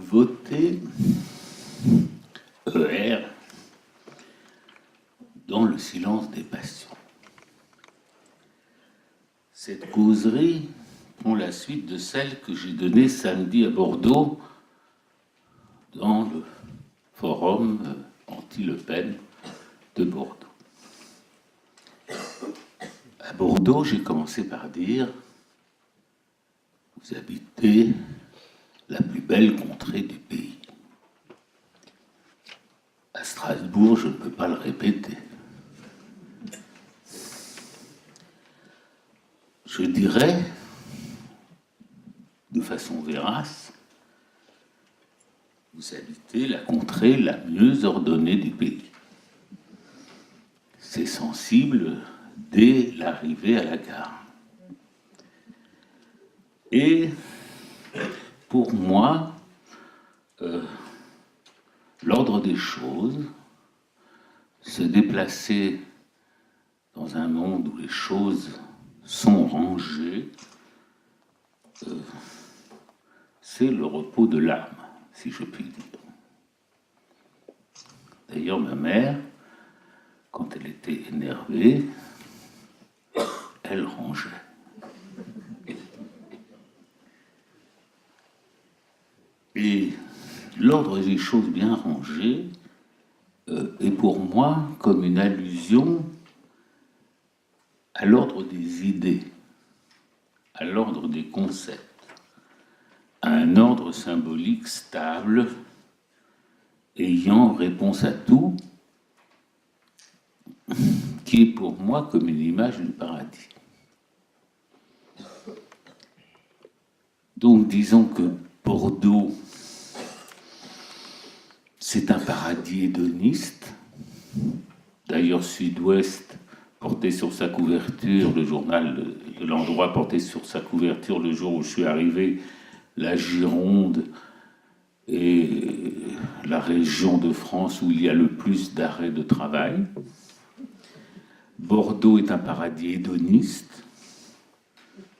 voter ER dans le silence des passions. Cette causerie prend la suite de celle que j'ai donnée samedi à Bordeaux dans le forum anti-Le Pen de Bordeaux. À Bordeaux, j'ai commencé par dire « Vous habitez la plus belle contrée du pays ». À Strasbourg, je ne peux pas le répéter. Je dirais, de façon vérace, vous habitez la contrée la mieux ordonnée du pays. C'est sensible dès l'arrivée à la gare. Et pour moi, l'ordre des choses, se déplacer dans un monde où les choses sont rangées, c'est le repos de l'âme, si je puis dire. D'ailleurs, ma mère, quand elle était énervée, elle rangeait. Et l'ordre des choses bien rangées est pour moi comme une allusion à l'ordre des idées, à l'ordre des concepts, à un ordre symbolique stable, ayant réponse à tout, qui est pour moi comme une image du paradis. Donc disons que Bordeaux, c'est un paradis hédoniste. D'ailleurs, Sud-Ouest portait sur sa couverture, le journal de l'endroit portait sur sa couverture le jour où je suis arrivé, la Gironde est la région de France où il y a le plus d'arrêts de travail. Bordeaux est un paradis hédoniste,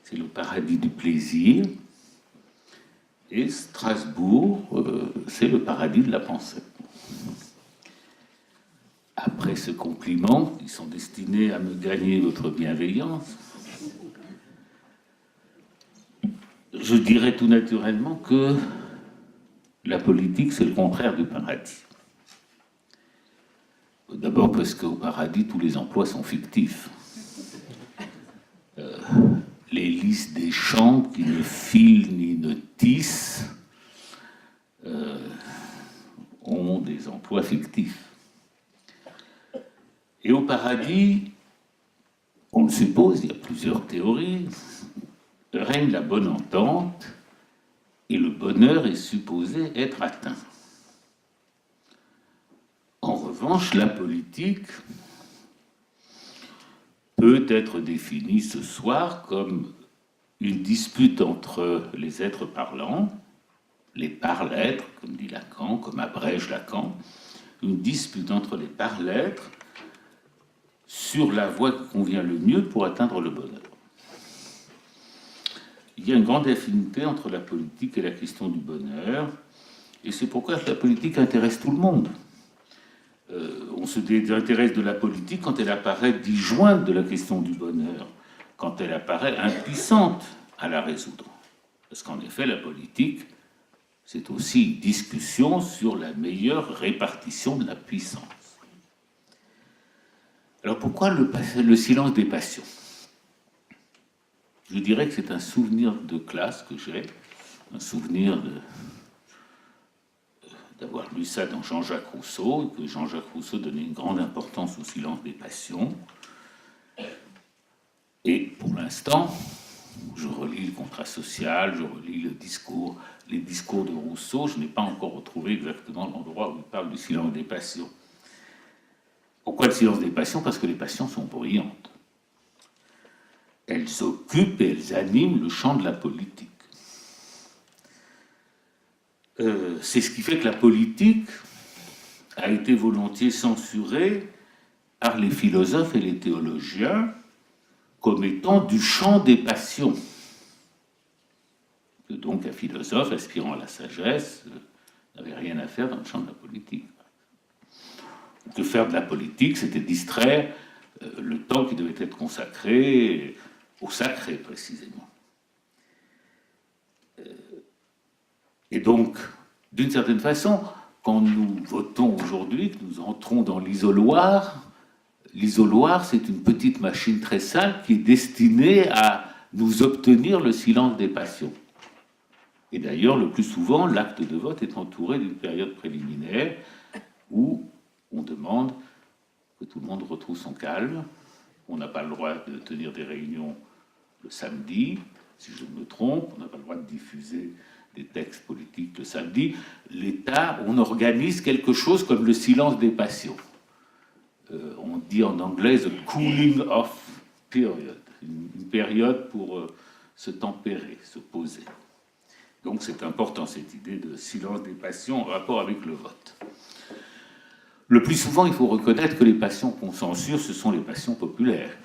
c'est le paradis du plaisir. Et Strasbourg, c'est le paradis de la pensée. Après ce compliment, ils sont destinés à me gagner votre bienveillance, je dirais tout naturellement que la politique, c'est le contraire du paradis. D'abord parce qu'au paradis, tous les emplois sont fictifs. Les listes des champs qui ne filent ni ne tissent ont des emplois fictifs. Et au paradis, on le suppose, il y a plusieurs théories, règne la bonne entente et le bonheur est supposé être atteint. En revanche, la politique peut être définie ce soir comme une dispute entre les êtres parlants, les par-l'être, comme dit Lacan, comme abrège Lacan, une dispute entre les par-l'être sur la voie qui convient le mieux pour atteindre le bonheur. Il y a une grande affinité entre la politique et la question du bonheur, et c'est pourquoi la politique intéresse tout le monde. On se désintéresse de la politique quand elle apparaît disjointe de la question du bonheur, quand elle apparaît impuissante à la résoudre. Parce qu'en effet, la politique, c'est aussi une discussion sur la meilleure répartition de la puissance. Alors pourquoi le silence des passions ? Je dirais que c'est un souvenir de classe que j'ai, un souvenir d'avoir lu ça dans Jean-Jacques Rousseau, et que Jean-Jacques Rousseau donnait une grande importance au silence des passions. Et pour l'instant, je relis le contrat social, je relis les discours de Rousseau, je n'ai pas encore retrouvé exactement l'endroit où il parle du silence des passions. Pourquoi le silence des passions ? Parce que les passions sont bruyantes. Elles occupent et elles animent le champ de la politique. C'est ce qui fait que la politique a été volontiers censurée par les philosophes et les théologiens comme étant du champ des passions. que donc un philosophe aspirant à la sagesse n'avait rien à faire dans le champ de la politique. Que faire de la politique, c'était distraire le temps qui devait être consacré au sacré, précisément. Et donc, d'une certaine façon, quand nous votons aujourd'hui, que nous entrons dans l'isoloir, l'isoloir, c'est une petite machine très simple qui est destinée à nous obtenir le silence des passions. Et d'ailleurs, le plus souvent, l'acte de vote est entouré d'une période préliminaire où on demande que tout le monde retrouve son calme. On n'a pas le droit de tenir des réunions le samedi, si je me trompe, on n'a pas le droit de diffuser des textes politiques le samedi. L'État, on organise quelque chose comme le silence des passions. On dit en anglais the cooling off period, une période pour se tempérer, se poser. Donc c'est important cette idée de silence des passions en rapport avec le vote. Le plus souvent, il faut reconnaître que les passions qu'on censure, ce sont les passions populaires.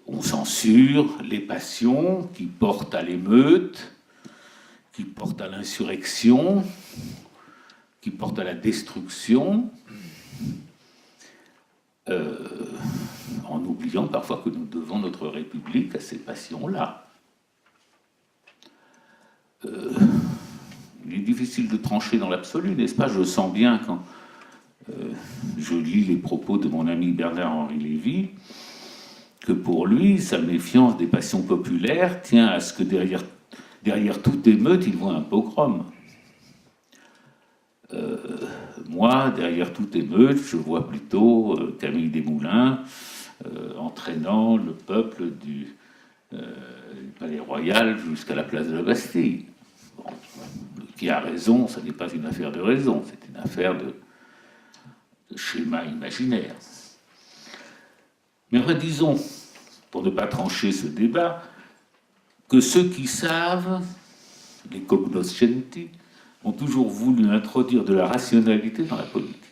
On censure les passions qui portent à l'émeute, qui portent à l'insurrection, qui portent à la destruction, en oubliant parfois que nous devons notre République à ces passions-là. Il est difficile de trancher dans l'absolu, n'est-ce pas? Je le sens bien quand je lis les propos de mon ami Bernard-Henri Lévy, que pour lui, sa méfiance des passions populaires tient à ce que derrière toute émeute, il voit un pogrom. Moi, derrière toute émeute, je vois plutôt Camille Desmoulins entraînant le peuple du Palais Royal jusqu'à la place de la Bastille. Bon, qui a raison, ce n'est pas une affaire de raison, c'est une affaire de schéma imaginaire. Mais enfin, disons, pour ne pas trancher ce débat, que ceux qui savent, les cognoscenti, ont toujours voulu introduire de la rationalité dans la politique.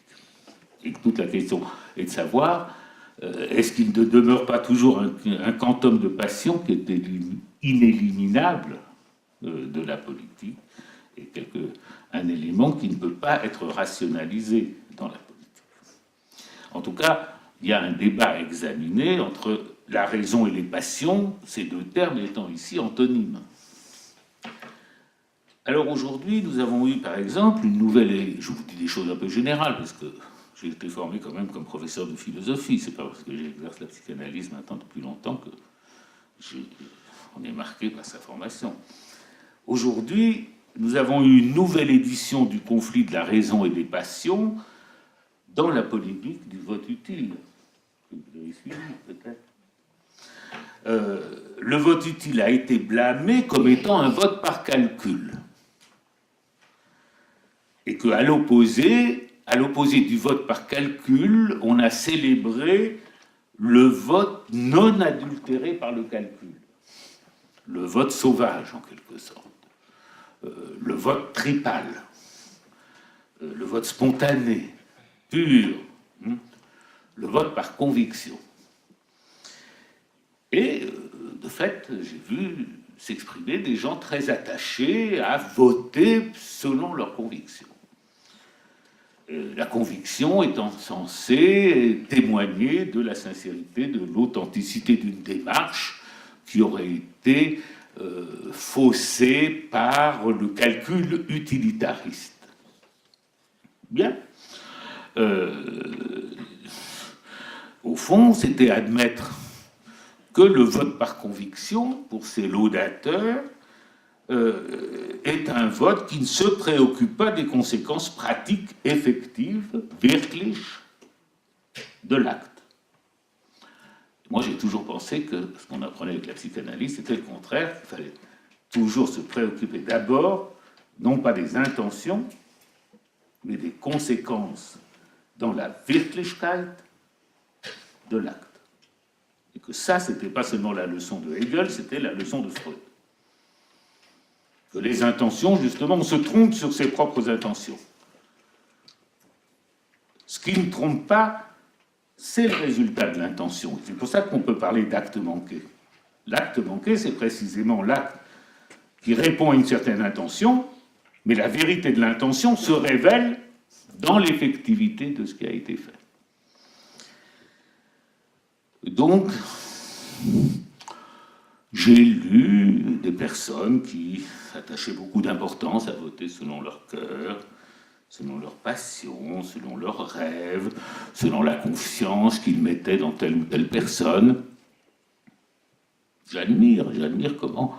Et toute la question est de savoir, est-ce qu'il ne demeure pas toujours un quantum de passion qui est inéliminable de la politique, et un élément qui ne peut pas être rationalisé dans la politique. En tout cas, il y a un débat à examiner entre la raison et les passions, ces deux termes étant ici antonymes. Alors aujourd'hui, nous avons eu par exemple une nouvelle, et je vous dis des choses un peu générales, parce que j'ai été formé quand même comme professeur de philosophie, c'est pas parce que j'exerce la psychanalyse maintenant depuis longtemps que on est marqué par sa formation. Aujourd'hui, nous avons eu une nouvelle édition du conflit de la raison et des passions dans la polémique du vote utile. Vous avez suivi, peut-être. Le vote utile a été blâmé comme étant un vote par calcul. Et qu'à l'opposé du vote par calcul, on a célébré le vote non adultéré par le calcul. Le vote sauvage, en quelque sorte. Le vote tripal. Le vote spontané, pur. Le vote par conviction. Et, de fait, j'ai vu s'exprimer des gens très attachés à voter selon leurs convictions. La conviction étant censée témoigner de la sincérité, de l'authenticité d'une démarche qui aurait été faussée par le calcul utilitariste. Bien. Au fond, c'était admettre que le vote par conviction, pour ces laudateurs, est un vote qui ne se préoccupe pas des conséquences pratiques effectives, wirklich, de l'acte. Moi, j'ai toujours pensé que ce qu'on apprenait avec la psychanalyse, c'était le contraire, qu'il fallait toujours se préoccuper d'abord, non pas des intentions, mais des conséquences dans la Wirklichkeit de l'acte. Et que ça, c'était pas seulement la leçon de Hegel, c'était la leçon de Freud. Que les intentions, justement, on se trompe sur ses propres intentions. Ce qui ne trompe pas, c'est le résultat de l'intention. C'est pour ça qu'on peut parler d'acte manqué. L'acte manqué, c'est précisément l'acte qui répond à une certaine intention, mais la vérité de l'intention se révèle dans l'effectivité de ce qui a été fait. Donc, j'ai lu des personnes qui attachaient beaucoup d'importance à voter selon leur cœur, selon leur passion, selon leurs rêves, selon la confiance qu'ils mettaient dans telle ou telle personne. J'admire comment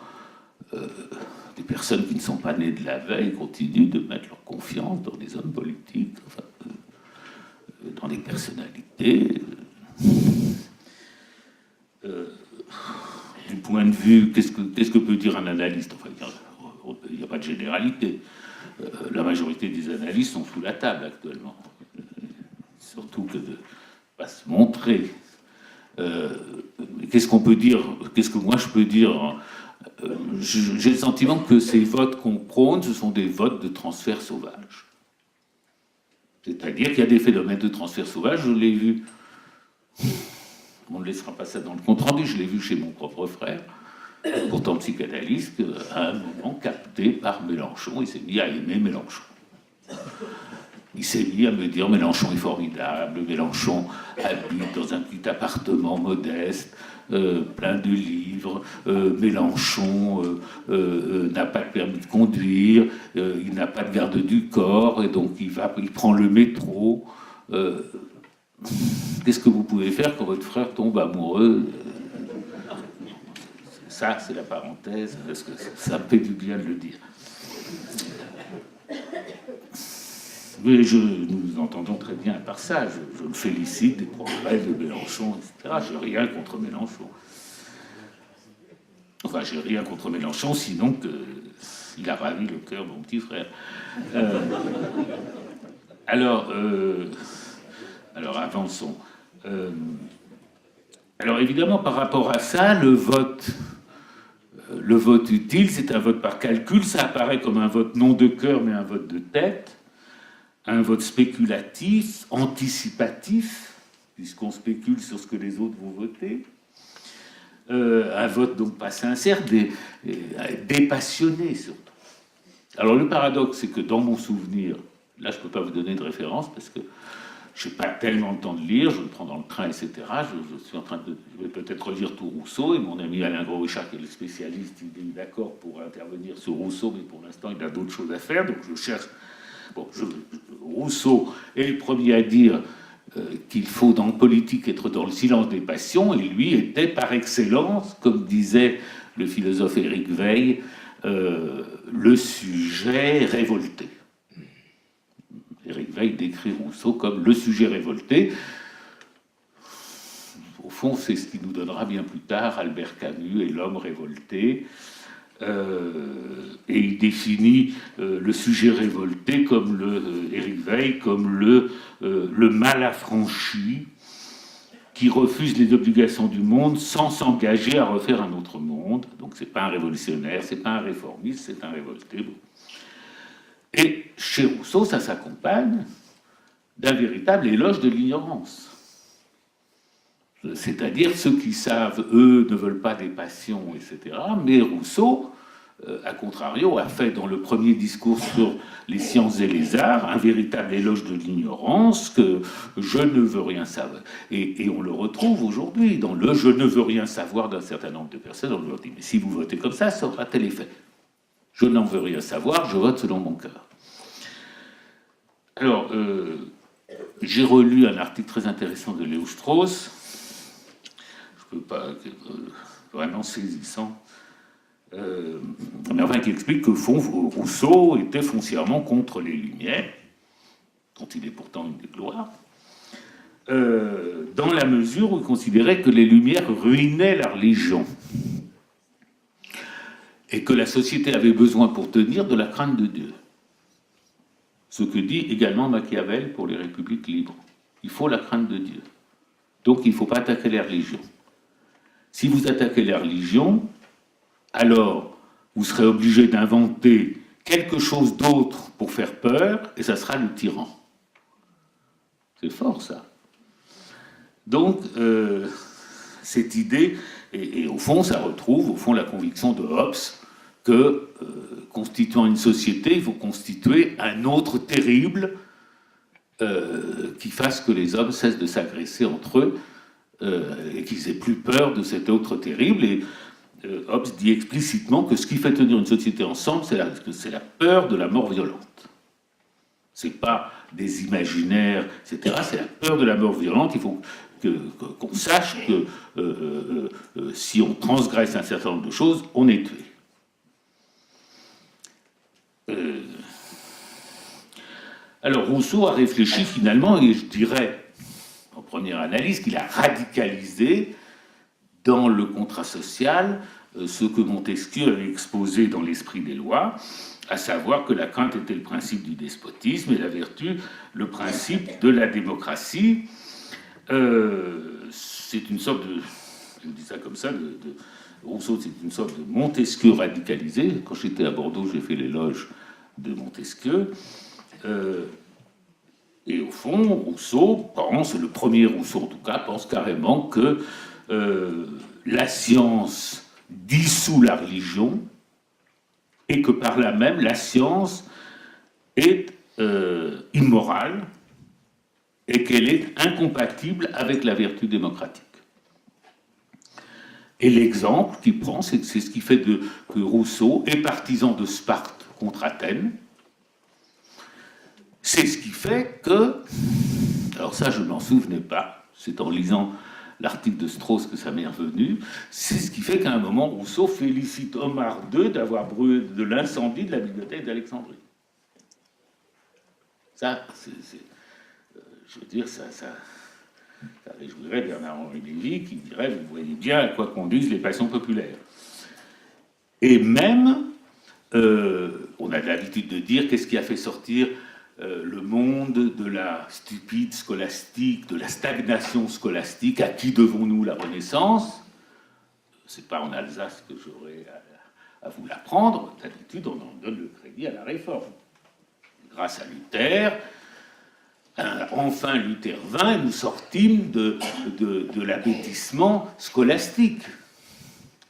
des personnes qui ne sont pas nées de la veille continuent de mettre leur confiance dans des hommes politiques, enfin, dans des personnalités. Du point de vue, qu'est-ce que peut dire un analyste? Enfin, il n'y a pas de généralité. La majorité des analystes sont sous la table actuellement. Surtout que de ne pas se montrer. Qu'est-ce qu'on peut dire? Qu'est-ce que moi je peux dire? J'ai le sentiment que ces votes qu'on prône, ce sont des votes de transfert sauvage. C'est-à-dire qu'il y a des phénomènes de transfert sauvage, je l'ai vu. On ne laissera pas ça dans le compte-rendu, je l'ai vu chez mon propre frère, pourtant psychanalyste, à un moment capté par Mélenchon, il s'est mis à aimer Mélenchon. Il s'est mis à me dire Mélenchon est formidable, Mélenchon habite dans un petit appartement modeste, plein de livres, Mélenchon n'a pas de permis de conduire, il n'a pas de garde du corps, et donc il prend le métro. Qu'est-ce que vous pouvez faire quand votre frère tombe amoureux? Ça, c'est la parenthèse, parce que ça me fait du bien de le dire. Mais nous entendons très bien par ça. Je me félicite des progrès de Mélenchon, etc. Je n'ai rien contre Mélenchon. Enfin, j'ai rien contre Mélenchon, sinon qu'il a ravi le cœur de mon petit frère. Alors, avançons. Alors, évidemment, par rapport à ça, le vote utile, c'est un vote par calcul. Ça apparaît comme un vote non de cœur, mais un vote de tête. Un vote spéculatif, anticipatif, puisqu'on spécule sur ce que les autres vont voter. Un vote donc pas sincère, dépassionné surtout. Alors le paradoxe, c'est que dans mon souvenir, là je ne peux pas vous donner de référence parce que je n'ai pas tellement le temps de lire, je le prends dans le train, etc. Je suis en train je vais peut-être relire tout Rousseau, et mon ami Alain Gros-Richard, qui est le spécialiste, il est d'accord pour intervenir sur Rousseau, mais pour l'instant il a d'autres choses à faire, donc je cherche. Bon, Rousseau est le premier à dire qu'il faut dans le politique être dans le silence des passions, et lui était par excellence, comme disait le philosophe Éric Veil, le sujet révolté. Éric Veil décrit Rousseau comme le sujet révolté. Au fond, c'est ce qui nous donnera bien plus tard Albert Camus et l'homme révolté. Et il définit le sujet révolté comme Éric Veil comme le mal affranchi qui refuse les obligations du monde sans s'engager à refaire un autre monde. Donc c'est pas un révolutionnaire, c'est pas un réformiste, c'est un révolté. Bon. Et chez Rousseau, ça s'accompagne d'un véritable éloge de l'ignorance. C'est-à-dire ceux qui savent, eux, ne veulent pas des passions, etc. Mais Rousseau, à contrario, a fait dans le premier discours sur les sciences et les arts un véritable éloge de l'ignorance, que je ne veux rien savoir. Et on le retrouve aujourd'hui dans le « je ne veux rien savoir » d'un certain nombre de personnes. On leur dit « mais si vous votez comme ça aura tel effet. Je n'en veux rien savoir, je vote selon mon cœur. » Alors, j'ai relu un article très intéressant de Léo Strauss, pas vraiment saisissant, mais enfin qui explique que Rousseau était foncièrement contre les Lumières, dont il est pourtant une des gloires, dans la mesure où il considérait que les Lumières ruinaient la religion et que la société avait besoin pour tenir de la crainte de Dieu. Ce que dit également Machiavel pour les républiques libres. Il faut la crainte de Dieu. Donc il ne faut pas attaquer les religions. Si vous attaquez les religions, alors vous serez obligé d'inventer quelque chose d'autre pour faire peur, et ça sera le tyran. C'est fort, ça. Donc, cette idée, et au fond, ça retrouve la conviction de Hobbes, que, constituant une société, il faut constituer un autre terrible qui fasse que les hommes cessent de s'agresser entre eux et qu'ils aient plus peur de cet autre terrible. Et Hobbes dit explicitement que ce qui fait tenir une société ensemble, c'est la peur de la mort violente. C'est pas des imaginaires, etc. C'est la peur de la mort violente. Il faut qu'on sache que si on transgresse un certain nombre de choses, on est tué. Alors Rousseau a réfléchi finalement, et je dirais, en première analyse, qu'il a radicalisé dans le contrat social ce que Montesquieu avait exposé dans l'Esprit des lois, à savoir que la crainte était le principe du despotisme et la vertu le principe de la démocratie. C'est une sorte de, je dis ça comme ça, Rousseau, c'est une sorte de Montesquieu radicalisé. Quand j'étais à Bordeaux, j'ai fait l'éloge de Montesquieu. Et au fond, Rousseau pense, le premier Rousseau en tout cas, pense carrément que la science dissout la religion et que par là même la science est immorale et qu'elle est incompatible avec la vertu démocratique. Et l'exemple qu'il prend, c'est ce qui fait que Rousseau est partisan de Sparte contre Athènes. C'est ce qui fait que, alors ça je ne m'en souvenais pas, c'est en lisant l'article de Strauss que ça m'est revenu, c'est ce qui fait qu'à un moment Rousseau félicite Omar II d'avoir brûlé de l'incendie de la bibliothèque d'Alexandrie. Ça, je veux dire, ça réjouirait Bernard-Henri Lévy qui dirait, vous voyez bien à quoi conduisent les passions populaires. Et même, on a l'habitude de dire, qu'est-ce qui a fait sortir le monde de la stupide scolastique, de la stagnation scolastique, à qui devons-nous la Renaissance? C'est pas en Alsace que j'aurais à vous l'apprendre, d'habitude on en donne le crédit à la Réforme. Grâce à Luther, enfin Luther vint, nous sortîmes de l'abêtissement scolastique.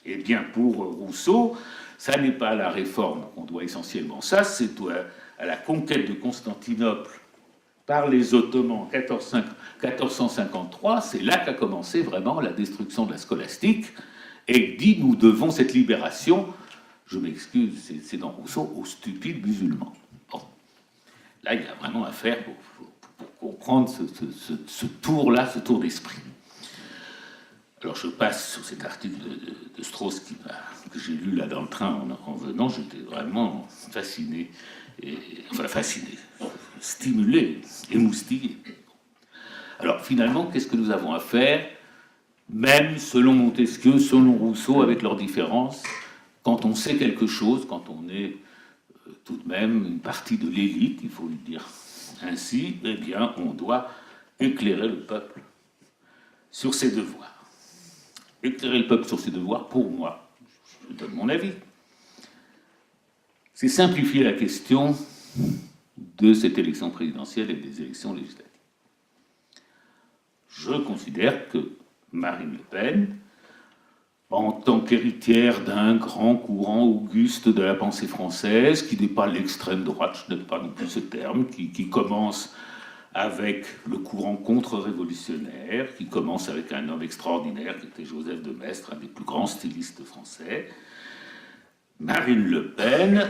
Eh bien pour Rousseau, ça n'est pas à la Réforme qu'on doit essentiellement ça, c'est à la conquête de Constantinople par les Ottomans en 1453, c'est là qu'a commencé vraiment la destruction de la scolastique, et dit nous devons cette libération, je m'excuse, c'est dans Rousseau, aux stupides musulmans. Bon. Là, il y a vraiment à faire pour comprendre ce tour-là, ce tour d'esprit. Alors je passe sur cet article de Strauss que j'ai lu là dans le train en venant, j'étais vraiment fasciné. Fasciné, stimulé, émoustillé. Alors finalement, qu'est-ce que nous avons à faire, même selon Montesquieu, selon Rousseau, avec leurs différences, quand on sait quelque chose, quand on est tout de même une partie de l'élite, il faut le dire ainsi, eh bien, on doit éclairer le peuple sur ses devoirs. Éclairer le peuple sur ses devoirs, pour moi, je donne mon avis, c'est simplifier la question de cette élection présidentielle et des élections législatives. Je considère que Marine Le Pen, en tant qu'héritière d'un grand courant auguste de la pensée française, qui n'est pas l'extrême droite, je n'aime pas non plus ce terme, qui commence avec le courant contre-révolutionnaire, qui commence avec un homme extraordinaire qui était Joseph de Maistre, un des plus grands stylistes français. Marine Le Pen,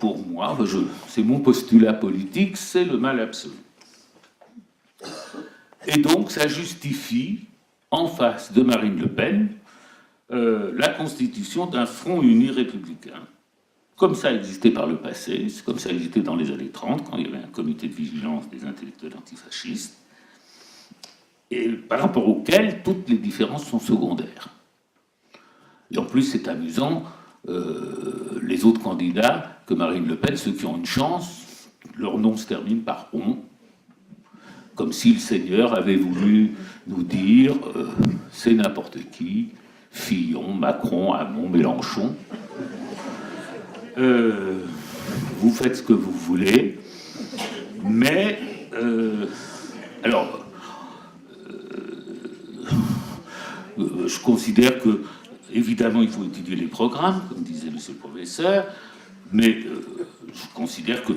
pour moi, c'est mon postulat politique, c'est le mal absolu. Et donc, ça justifie, en face de Marine Le Pen, la constitution d'un front uni républicain. Comme ça existait par le passé, c'est comme ça existait dans les années 30, quand il y avait un comité de vigilance des intellectuels antifascistes, et par rapport auquel toutes les différences sont secondaires. Et en plus, c'est amusant, les autres candidats que Marine Le Pen, ceux qui ont une chance, leur nom se termine par « on », comme si le Seigneur avait voulu nous dire c'est n'importe qui, Fillon, Macron, Hamon, Mélenchon. Vous faites ce que vous voulez, mais je considère que évidemment, il faut étudier les programmes, comme disait monsieur le professeur, mais je considère que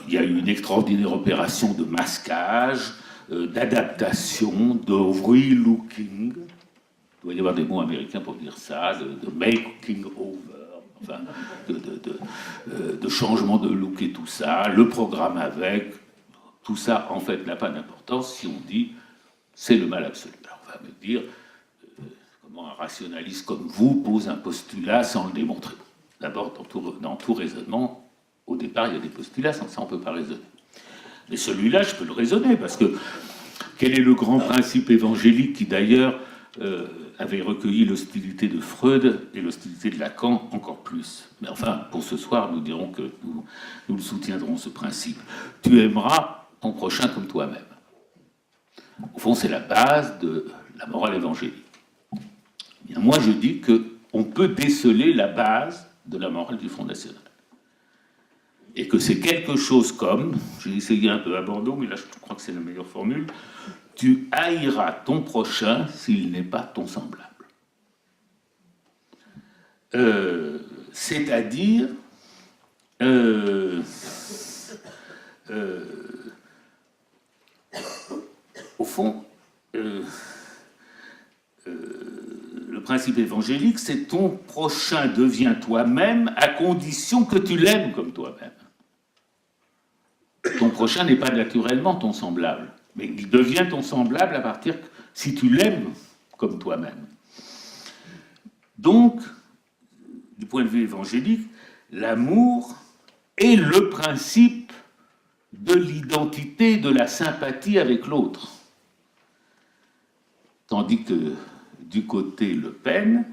il y a eu une extraordinaire opération de masquage, d'adaptation, de relooking. Il doit y avoir des mots américains pour dire ça, de making over, enfin, de changement de look et tout ça, le programme avec, tout ça en fait n'a pas d'importance si on dit c'est le mal absolu. Alors, on va me dire comment un rationaliste comme vous pose un postulat sans le démontrer. D'abord, dans tout raisonnement, au départ, il y a des postulats, sans ça on ne peut pas raisonner. Mais celui-là, je peux le raisonner, parce que quel est le grand principe évangélique qui d'ailleurs avait recueilli l'hostilité de Freud et l'hostilité de Lacan encore plus. Mais enfin, pour ce soir, nous dirons que nous le soutiendrons, ce principe. Tu aimeras ton prochain comme toi-même. Au fond, c'est la base de la morale évangélique. Bien, moi, je dis qu'on peut déceler la base de la morale du Front National. Et que c'est quelque chose comme, j'ai essayé un peu à Bordeaux, mais là je crois que c'est la meilleure formule, tu haïras ton prochain s'il n'est pas ton semblable. C'est-à-dire, au fond, le principe évangélique, c'est ton prochain devient toi-même à condition que tu l'aimes comme toi-même. Ton prochain n'est pas naturellement ton semblable, mais il devient ton semblable à partir si tu l'aimes comme toi-même. Donc, du point de vue évangélique, l'amour est le principe de l'identité, de la sympathie avec l'autre. Tandis que du côté Le Pen,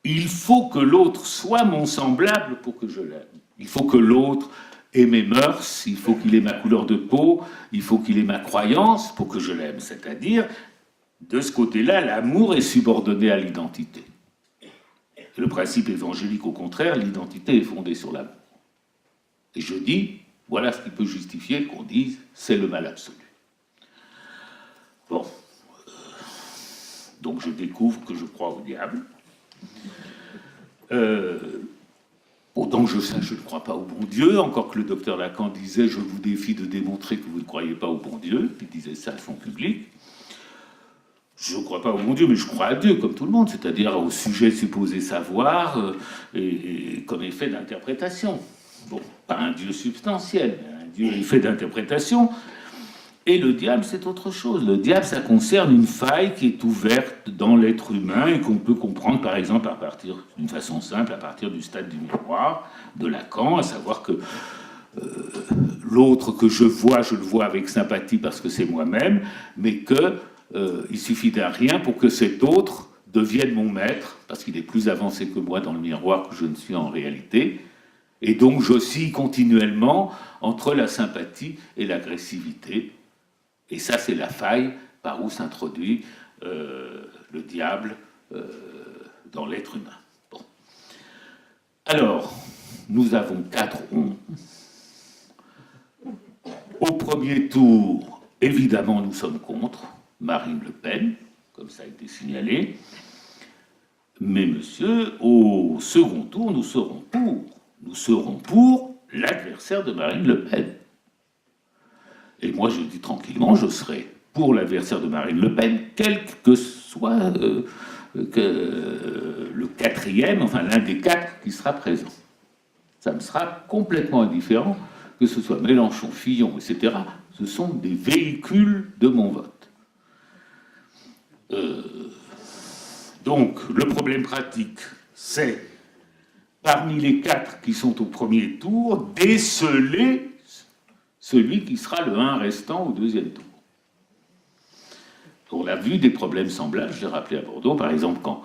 il faut que l'autre soit mon semblable pour que je l'aime. Il faut que l'autre ait mes mœurs, il faut qu'il ait ma couleur de peau, il faut qu'il ait ma croyance pour que je l'aime. C'est-à-dire, de ce côté-là, l'amour est subordonné à l'identité. Le principe évangélique, au contraire, l'identité est fondée sur l'amour. Et je dis, voilà ce qui peut justifier qu'on dise c'est le mal absolu. Bon. Donc je découvre que je crois au diable. Autant que je sache, je ne crois pas au bon Dieu, encore que le docteur Lacan disait « Je vous défie de démontrer que vous ne croyez pas au bon Dieu », il disait ça à son public. Je ne crois pas au bon Dieu, mais je crois à Dieu, comme tout le monde, c'est-à-dire au sujet supposé savoir et comme effet d'interprétation. Bon, pas un Dieu substantiel, mais un Dieu effet d'interprétation. Et le diable, c'est autre chose. Le diable, ça concerne une faille qui est ouverte dans l'être humain et qu'on peut comprendre, par exemple, d'une façon simple, à partir du stade du miroir de Lacan, à savoir que l'autre que je le vois avec sympathie parce que c'est moi-même, mais qu'il suffit d'un rien pour que cet autre devienne mon maître, parce qu'il est plus avancé que moi dans le miroir que je ne suis en réalité. Et donc, j'oscille continuellement entre la sympathie et l'agressivité. Et ça, c'est la faille par où s'introduit le diable dans l'être humain. Bon. Alors, nous avons 4 ronds. Au premier tour, évidemment, nous sommes contre Marine Le Pen, comme ça a été signalé. Mais, monsieur, au second tour, nous serons pour. Nous serons pour l'adversaire de Marine Le Pen. Et moi, je dis tranquillement, je serai pour l'adversaire de Marine Le Pen, quel que soit le 4e, enfin l'un des 4 qui sera présent. Ça me sera complètement indifférent que ce soit Mélenchon, Fillon, etc. Ce sont des véhicules de mon vote. Donc, le problème pratique, c'est, parmi les 4 qui sont au premier tour, déceler celui qui sera le 1 restant au deuxième tour. On a vu des problèmes semblables, je l'ai rappelé à Bordeaux, par exemple quand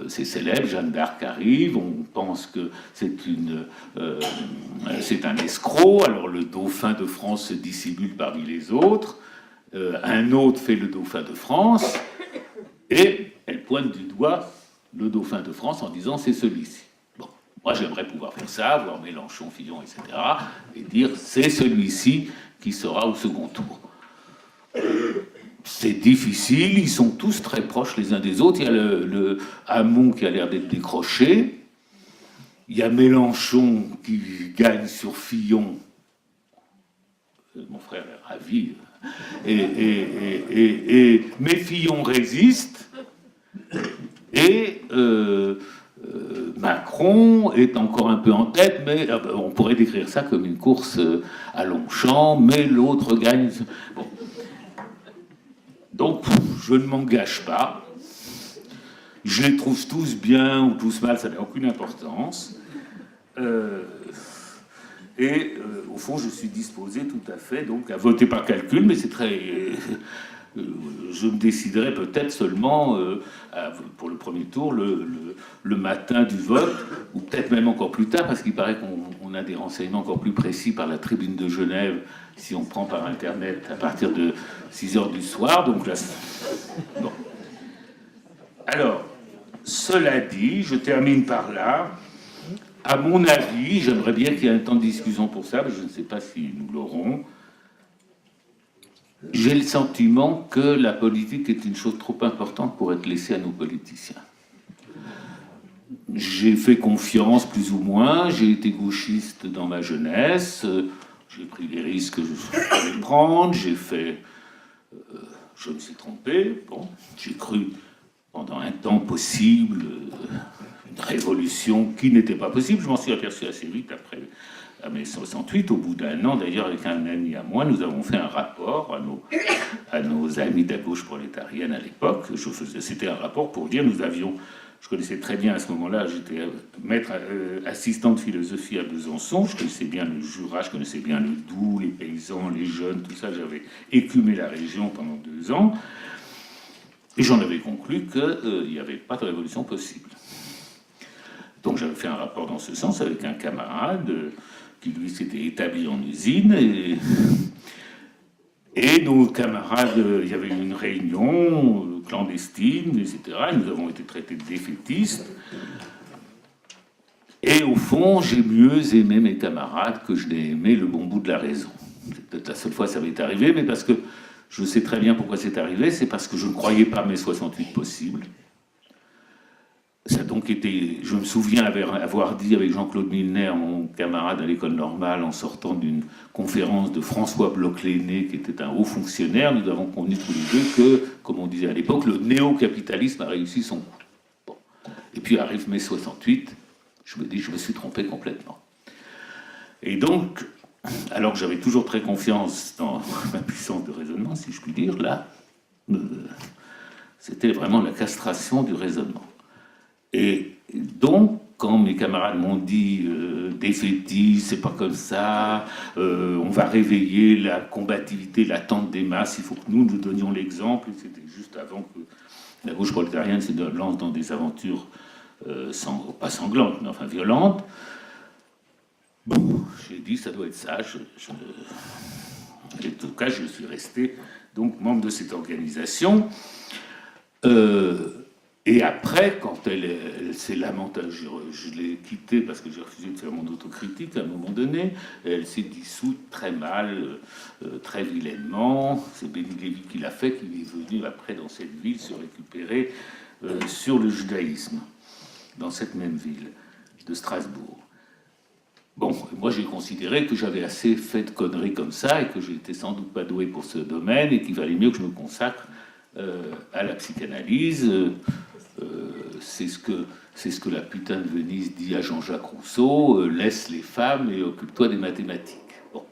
c'est célèbre, Jeanne d'Arc arrive, on pense que c'est un escroc, alors le dauphin de France se dissimule parmi les autres, un autre fait le dauphin de France, et elle pointe du doigt le dauphin de France en disant c'est celui-ci. Moi, j'aimerais pouvoir faire ça, voir Mélenchon, Fillon, etc., et dire c'est celui-ci qui sera au second tour. c'est difficile, ils sont tous très proches les uns des autres. Il y a le Hamon qui a l'air d'être décroché. Il y a Mélenchon qui gagne sur Fillon. Mon frère est ravi. Mais Fillon résiste. Et Macron est encore un peu en tête, mais on pourrait décrire ça comme une course à Longchamp, mais l'autre gagne. Bon. Donc, je ne m'engage pas. Je les trouve tous bien ou tous mal, ça n'a aucune importance. Au fond, je suis disposé tout à fait donc, à voter par calcul, mais c'est très... je me déciderai peut-être seulement pour le premier tour le matin du vote, ou peut-être même encore plus tard, parce qu'il paraît qu'on a des renseignements encore plus précis par la tribune de Genève, si on prend par Internet à partir de 6h du soir. Donc là, bon. Alors, cela dit, je termine par là. À mon avis, j'aimerais bien qu'il y ait un temps de discussion pour ça, mais je ne sais pas si nous l'aurons. J'ai le sentiment que la politique est une chose trop importante pour être laissée à nos politiciens. J'ai fait confiance, plus ou moins. J'ai été gauchiste dans ma jeunesse. J'ai pris les risques que je devais prendre. J'ai fait... je me suis trompé. Bon, j'ai cru pendant un temps possible une révolution qui n'était pas possible. Je m'en suis aperçu assez vite après à mai 68. Au bout d'un an, d'ailleurs, avec un ami à moi, nous avons fait un rapport à nos amis de la gauche prolétarienne à l'époque. C'était un rapport pour dire, je connaissais très bien à ce moment-là, j'étais maître assistant de philosophie à Besançon, je connaissais bien le Jura, je connaissais bien le Doubs, les paysans, les jeunes, tout ça, j'avais écumé la région pendant 2 ans, et j'en avais conclu qu'il n'y avait pas de révolution possible. Donc j'avais fait un rapport dans ce sens avec un camarade qui lui s'était établi en usine, et nos camarades, il y avait eu une réunion clandestine, etc. Et nous avons été traités de défaitistes. Et au fond, j'ai mieux aimé mes camarades que je n'ai aimé le bon bout de la raison. C'est peut-être la seule fois que ça m'est arrivé, mais parce que je sais très bien pourquoi c'est arrivé, c'est parce que je ne croyais pas mai 68 possible. Ça a donc été, je me souviens avoir dit avec Jean-Claude Milner, mon camarade à l'école normale, en sortant d'une conférence de François Bloch-Lenné, qui était un haut fonctionnaire, nous avons convenu tous les deux que, comme on disait à l'époque, le néo-capitalisme a réussi son coup. Bon. Et puis arrive mai 68, je me dis, je me suis trompé complètement. Et donc, alors que j'avais toujours très confiance dans ma puissance de raisonnement, si je puis dire, là, c'était vraiment la castration du raisonnement. Et donc, quand mes camarades m'ont dit défaitiste, c'est pas comme ça, on va réveiller la combativité, l'attente des masses, il faut que nous donnions l'exemple. C'était juste avant que la gauche prolétarienne se lance dans des aventures pas sanglantes, mais enfin violentes. Bon, j'ai dit ça doit être ça. En tout cas, je suis resté donc membre de cette organisation. Et après, quand elle s'est lamentée, je l'ai quittée parce que j'ai refusé de faire mon autocritique à un moment donné, elle s'est dissoute très mal, très vilainement. C'est Béni Lévy qui l'a fait, qui est venu après dans cette ville se récupérer sur le judaïsme, dans cette même ville de Strasbourg. Bon, moi j'ai considéré que j'avais assez fait de conneries comme ça et que j'étais sans doute pas doué pour ce domaine et qu'il valait mieux que je me consacre à la psychanalyse. C'est ce que la putain de Venise dit à Jean-Jacques Rousseau, laisse les femmes et occupe-toi des mathématiques. Bon,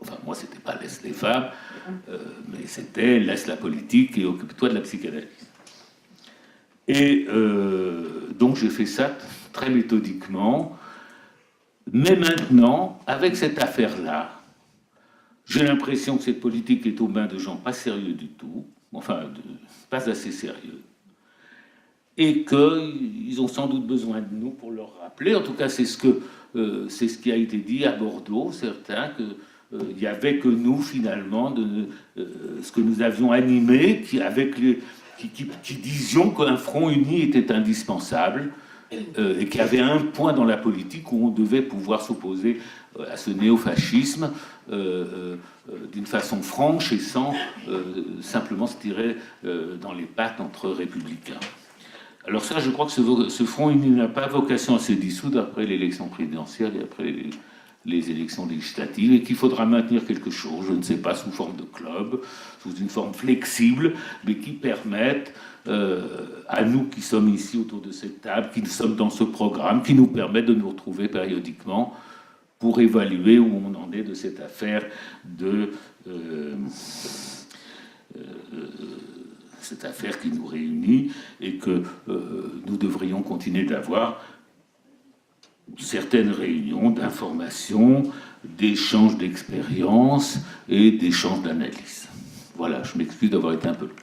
enfin moi c'était pas laisse les femmes, mais c'était laisse la politique et occupe-toi de la psychanalyse. Et donc j'ai fait ça très méthodiquement, mais maintenant, avec cette affaire-là, j'ai l'impression que cette politique est aux mains de gens pas sérieux du tout, enfin pas assez sérieux, et qu'ils ont sans doute besoin de nous pour leur rappeler, en tout cas c'est ce qui a été dit à Bordeaux, certains, qu'il n'y avait que nous finalement, ce que nous avions animé, qui disions qu'un front uni était indispensable, et qu'il y avait un point dans la politique où on devait pouvoir s'opposer à ce néofascisme d'une façon franche et sans simplement se tirer dans les pattes entre républicains. Alors ça, je crois que ce front uni n'a pas vocation à se dissoudre après l'élection présidentielle et après les élections législatives, et qu'il faudra maintenir quelque chose, je ne sais pas, sous forme de club, sous une forme flexible, mais qui permette à nous qui sommes ici autour de cette table, qui sommes dans ce programme, qui nous permette de nous retrouver périodiquement pour évaluer où on en est de cette affaire cette affaire qui nous réunit, et que nous devrions continuer d'avoir certaines réunions d'information, d'échanges d'expériences et d'échanges d'analyses. Voilà, je m'excuse d'avoir été un peu long.